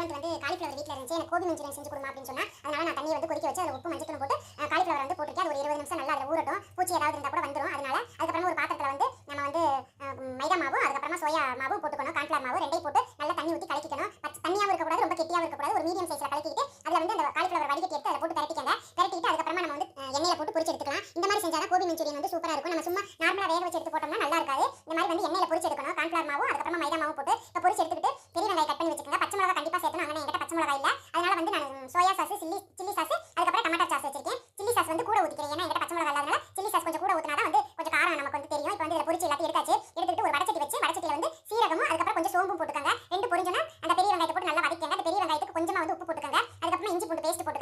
11th வந்து cauliflower வீட்ல இருந்துச்சு. எனக்கு கோபி மஞ்சூரியன் செஞ்சு கொடுமா அப்படின்னு சொன்னா, அதனால நான் தண்ணியை வந்து கொதிக்க வச்சு அதில் உப்பு மஞ்சள் போட்டு காலிஃப்ளவர் வந்து போட்டுருக்கேன். அது ஒரு 20 நிமிஷம் நல்லா அதில் ஊறட்டும். பூச்சி ஏதாவது இருந்தால் கூட வந்துடும். அதனால அதுக்கப்புறமா ஒரு பாத்திரத்தில் வந்து நம்ம வந்து மைதா மாவும் அதுக்கப்புறமா சோயா மாவும் போட்டுக்கணும். கார்ன்ஃப்ளவர் மாவு ரெண்டையும் போட்டு நல்லா தண்ணி ஊற்றி கலக்கிக்கணும். தண்ணியாகவும் இருக்கக்கூடாது, ரொம்ப கெட்டியாகவும் இருக்கக்கூடாது. ஒரு மீடியம் சைஸில் கலக்கிட்டு அதில் வந்து அந்த காலிஃப்ளவர் வடிகட்டி எடுத்து அதில் போட்டு பரட்டிட்டு அதுக்கப்புறமா நம்ம வந்து எண்ணெயில் போட்டு பொரிச்சு எடுத்துக்கலாம். இந்த மாதிரி செஞ்சால் கோபி மஞ்சூரியன் வந்து சூப்பராக இருக்கும். நம்ம சும்மா நார்மலாக வேக வச்சு எடுத்து போட்டோம்னா நல்லா இருக்காது. இந்த மாதிரி வந்து எண்ணெயில் பொரிச்சு எடுக்கணும். கார்ன்ஃப்ளவர் மாவும் அதுக்கப்புறமா மைதா மாவும் போட்டு இப்போ பொரிச்சு எடுத்துக்கிட்டு பெரிய வெங்காயம் கட் பண்ணி வச்சுக்கோங்க. பச்சை மிளகா கண்டிப்பாக சேர்த்தணும். ஆனால் என்கிட்ட பச்சை மிளகா இல்லை. அதனால வந்து நான் சோயா சாஸ், சில்லி சாஸ், அதுக்கப்புறம் டமாட்டா சாஸ் வச்சிருக்கேன். சில்லி சாஸ் வந்து கூட ஊற்றிக்கிறேன். ஏன்னா என்கிட்ட பச்சை மிளகா இல்லாதனால சில்லி சாஸ் கொஞ்சம் கூட ஊற்றினா தான் வந்து கொஞ்சம் காரம் நமக்கு வந்து தெரியும். இப்போ வந்து இதில் பொரிச்சு எல்லாத்தையும் எடுத்தாச்சு. எடுத்துக்கிட்டு ஒரு வடச்சட்டி வச்சு வடச்சட்டியில் வந்து சீரகமும் அதுக்கப்புறம் கொஞ்சம் சோம்பும் போட்டுக்கோங்க. ரெண்டு பொரிஞ்சோன்னா அந்த பெரிய வெங்காயத்தை போட்டு நல்லா வதக்கிங்க. அந்த பெரிய வெங்காயத்துக்கு கொஞ்சமாக வந்து உப்பு போட்டுக்கோங்க. அதுக்கப்புறம் இஞ்சி பூண்டு பேஸ்ட் போட்டுக்கோங்க.